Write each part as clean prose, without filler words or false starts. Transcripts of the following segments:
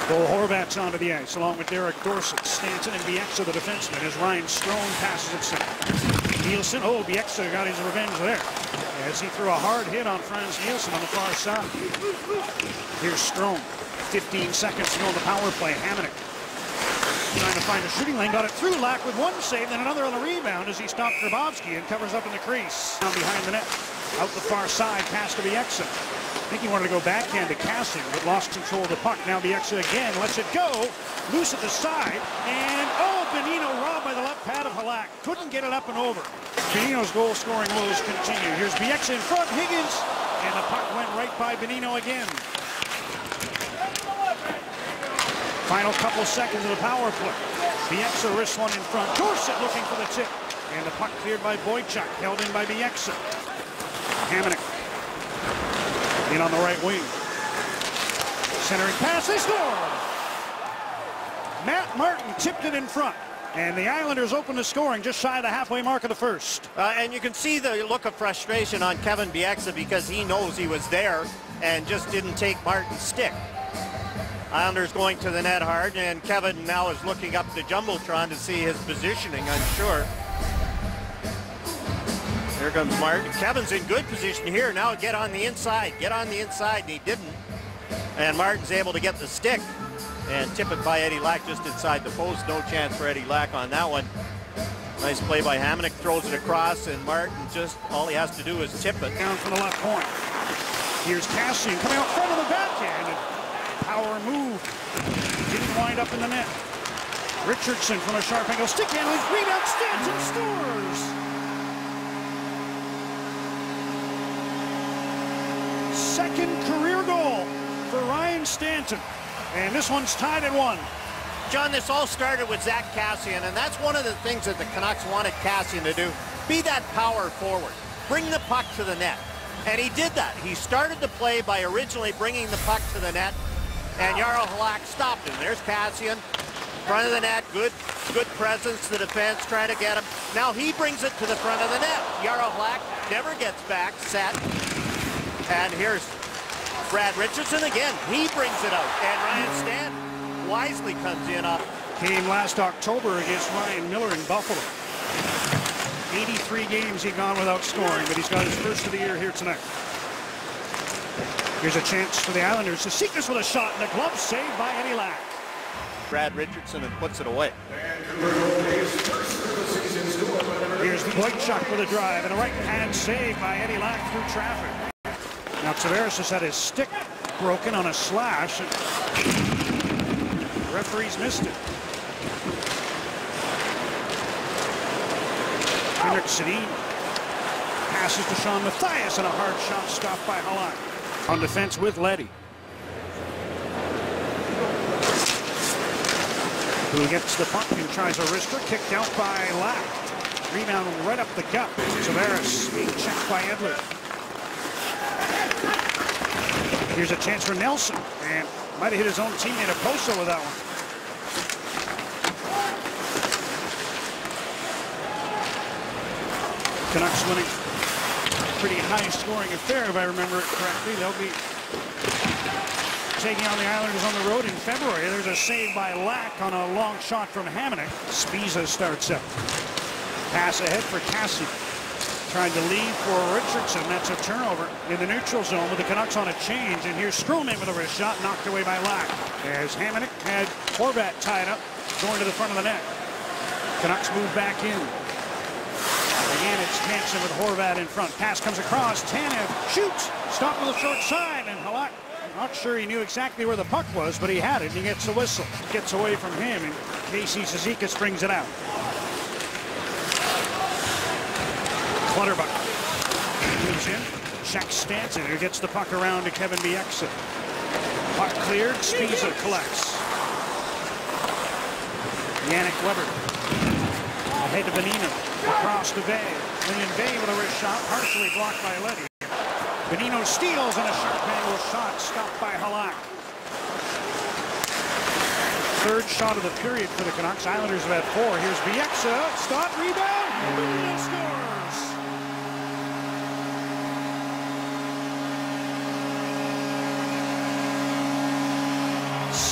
Bo Horvat's onto the ice, along with Derek Dorsett, Stanton, and Bieksa, the defenseman, as Ryan Strome passes it center. Nielsen, Bieksa got his revenge there, as he threw a hard hit on Frans Nielsen on the far side. Here's Strome, 15 seconds to go in the power play. Hamonic trying to find a shooting lane, got it through. Lack with one save, then another on the rebound as he stopped Grabowski and covers up in the crease. Down behind the net, out the far side, pass to Bieksa. I think he wanted to go backhand to Kassian, but lost control of the puck. Now Bieksa again lets it go, loose at the side, and Bonino robbed by the left pad of Halak. Couldn't get it up and over. Bonino's goal-scoring woes continue. Here's Bieksa in front, Higgins, and the puck went right by Bonino again. Final couple seconds of the power play. Bieksa wrists one in front. Dorsett looking for the tip. And the puck cleared by Boychuk, held in by Bieksa. Hamonic in on the right wing. Centering pass, they score! Matt Martin tipped it in front. And the Islanders open the scoring just shy of the halfway mark of the first. And you can see the look of frustration on Kevin Bieksa because he knows he was there and just didn't take Martin's stick. Islanders going to the net hard, and Kevin now is looking up the Jumbotron to see his positioning, I'm sure. Here comes Martin. Kevin's in good position here. Now get on the inside, and he didn't. And Martin's able to get the stick and tip it by Eddie Lack just inside the post. No chance for Eddie Lack on that one. Nice play by Hamonic, throws it across, and Martin just, all he has to do is tip it. Down from the left point. Here's Kassian coming out front of the backhand. Power move. Didn't wind up in the net. Richardson from a sharp angle. Stick handling. Rebound. Stanton scores. Second career goal for Ryan Stanton. And this one's tied at 1. John, this all started with Zack Kassian, and that's one of the things that the Canucks wanted Kassian to do. Be that power forward. Bring the puck to the net. And he did that. He started the play by originally bringing the puck to the net. And Jaro Halak stopped him. There's Kassian, front of the net, good presence, the defense trying to get him. Now he brings it to the front of the net. Jaro Halak never gets back, set. And here's Brad Richardson again. He brings it out. And Ryan Stanton wisely comes in up. Came last October against Ryan Miller in Buffalo. 83 games he'd gone without scoring, but he's got his first of the year here tonight. Here's a chance for the Islanders to seek this with a shot, and the glove saved by Eddie Lack. Brad Richardson and puts it away. Here's Boychuk with a drive, and a right-hand save by Eddie Lack through traffic. Now Tavares has had his stick broken on a slash, and the referees missed it. Henrik Sedin passes to Sean Matthias, and a hard shot stopped by Halak. On defense with Leddy, who gets the puck and tries a wrister, kicked out by Lack. Rebound right up the gut. Tavares being checked by Edler. Here's a chance for Nelson, and might have hit his own teammate Oposo with that one. Canucks winning. Pretty high-scoring affair, if I remember it correctly. They'll be taking on the Islanders on the road in February. There's a save by Lack on a long shot from Hamonic. Spiza starts up. Pass ahead for Kassian. Trying to lead for Richardson. That's a turnover in the neutral zone with the Canucks on a change. And here's Strome with a wrist shot, knocked away by Lack. As Hamonic had Horvat tied up, going to the front of the net. Canucks move back in. Again, it's Hansen with Horvat in front. Pass comes across. Tanev shoots. Stopped with the short side. And Halak, not sure he knew exactly where the puck was, but he had it, and he gets the whistle. Gets away from him, and Casey Cizikas brings it out. Clutterbuck moves in. Checks Stanton, who gets the puck around to Kevin Bieksa. Puck cleared. Spiza collects. Yannick Weber. Ahead to Bonino. Across to Bay. William Bay with a wrist shot, partially blocked by Leddy. Bonino steals, and a sharp angle shot stopped by Halak. Third shot of the period for the Canucks. Islanders have had 4. Here's Bieksa. Stop, rebound. Bonino scores.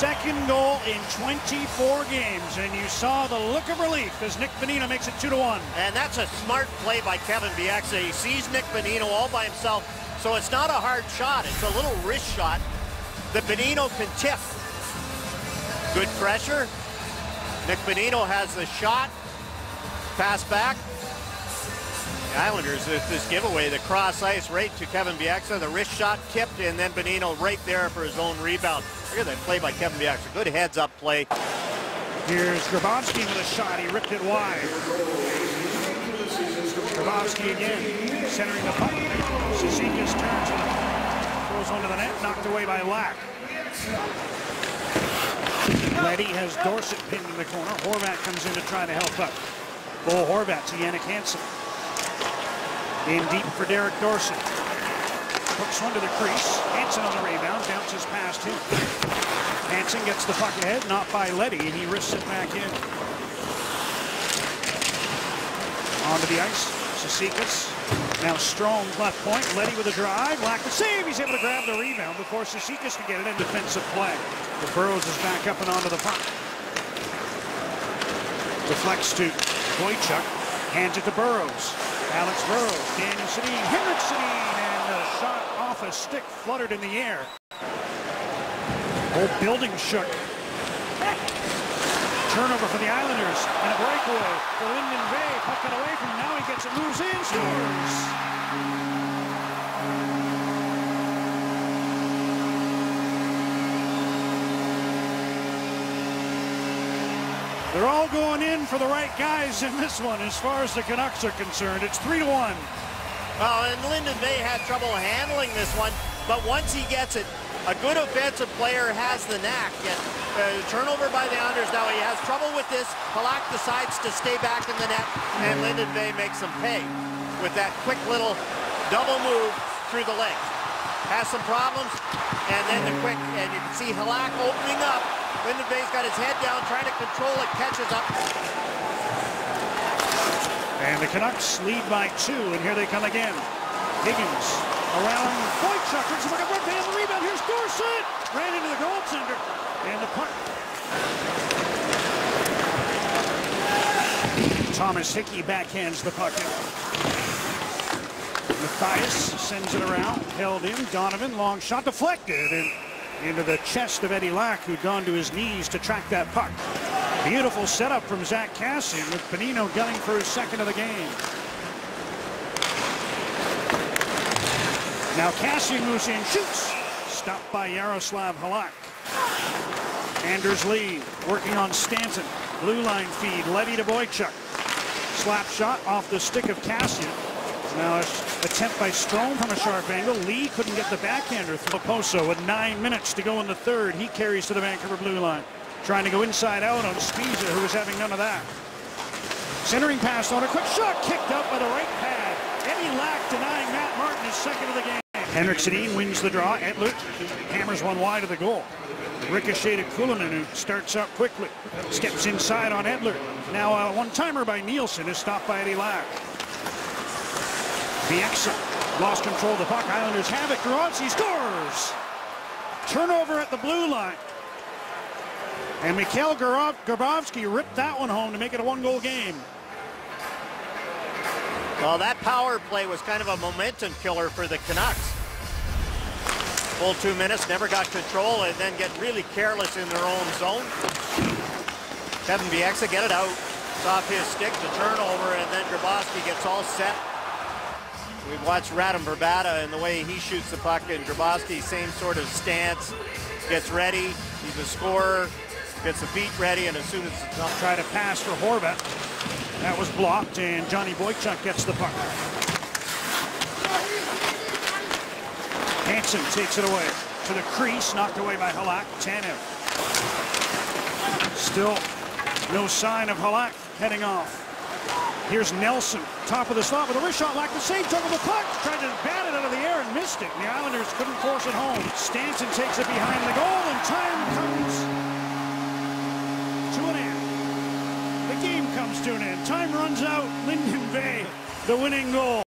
second goal in 24 games, and you saw the look of relief as Nick Bonino makes it 2-1. And that's a smart play by Kevin Bieksa. He sees Nick Bonino all by himself, so it's not a hard shot. It's a little wrist shot that Bonino can tip. Good pressure. Nick Bonino has the shot. Pass back. The Islanders with this giveaway, the cross ice right to Kevin Bieksa. The wrist shot tipped, and then Bonino right there for his own rebound. Look at that play by Kevin Bieksa. Good heads-up play. Here's Grabowski with a shot. He ripped it wide. Grabowski again, centering the puck. Cizikas turns and throws one to the net, knocked away by Lack. Leddy has Dorsett pinned in the corner. Horvat comes in to try to help up. Bo Horvat to Jannik Hansen. In deep for Derek Dorsett. Hooks one to the crease. Hansen on the rebound, bounces past him. Hansen gets the puck ahead, not by Leddy, and he wrists it back in. Onto the ice, Cizikas. Now Strome left point, Leddy with a drive. Lack the save, he's able to grab the rebound before Cizikas can get it in defensive play. The Burrows is back up and onto the puck. Deflects to Boychuk, hands it to Burrows. Alex Burrows, Daniel Sedin, Henrik Sedin, and a shot off a stick fluttered in the air. Whole building shook. Turnover for the Islanders, and a breakaway for Linden Vey. Puck it away from him, now he gets it, moves in, scores! They're all going in for the right guys in this one as far as the Canucks are concerned. It's 3-1. Well, and Linden Vey had trouble handling this one, but once he gets it, a good offensive player has the knack. And turnover by the Islanders. Now he has trouble with this. Halak decides to stay back in the net, and Linden Vey makes him pay with that quick little double move through the legs. Has some problems, and then the quick, and you can see Halak opening up. Linden Vey's got his head down, trying to control it, catches up. And the Canucks lead by 2, and here they come again. Higgins around Boychuk, brings him back up, on the rebound, here's Dorsett! Ran into the goaltender, and the puck. Thomas Hickey backhands the puck in. Mathias sends it around, held in, Donovan, long shot deflected, and into the chest of Eddie Lack, who'd gone to his knees to track that puck. Beautiful setup from Zack Kassian, with Bonino gunning for his second of the game. Now Kassian moves in, shoots. Stopped by Yaroslav Halak. Anders Lee working on Stanton. Blue line feed, Leddy to Boychuk. Slap shot off the stick of Kassian. Now an attempt by Strome from a sharp angle. Lee couldn't get the backhander through. Poso with 9 minutes to go in the third. He carries to the Vancouver blue line. Trying to go inside out on Spiza, who was having none of that. Centering pass on a quick shot, kicked out by the right pad. Eddie Lack denying Matt Martin his second of the game. Henrik Sedin wins the draw. Edler hammers one wide of the goal. Ricochet to Kulinen, who starts up quickly. Steps inside on Edler. Now a one-timer by Nielsen is stopped by Eddie Lack. Bieksa lost control of the puck. Islanders have it. Grabowski scores! Turnover at the blue line. And Mikhail Grabowski ripped that one home to make it a one-goal game. Well, that power play was kind of a momentum killer for the Canucks. Full 2 minutes, never got control, and then get really careless in their own zone. Kevin Bieksa get it out. It's off his stick, the turnover, and then Grabowski gets all set. We've watched Radim Vrbata and the way he shoots the puck, and Grabowski, same sort of stance, gets ready. He's a scorer, gets the feet ready, and as soon as it's up, try to pass for Horvat. That was blocked, and Johnny Boychuk gets the puck. Hansen takes it away to the crease, knocked away by Halak. Tanev. Still no sign of Halak heading off. Here's Nelson, top of the slot with a wrist shot. Lack the save, took the puck, tried to bat it out of the air and missed it. The Islanders couldn't force it home. Stanton takes it behind the goal, and time comes to an end. The game comes to an end. Time runs out. Linden Vey, the winning goal.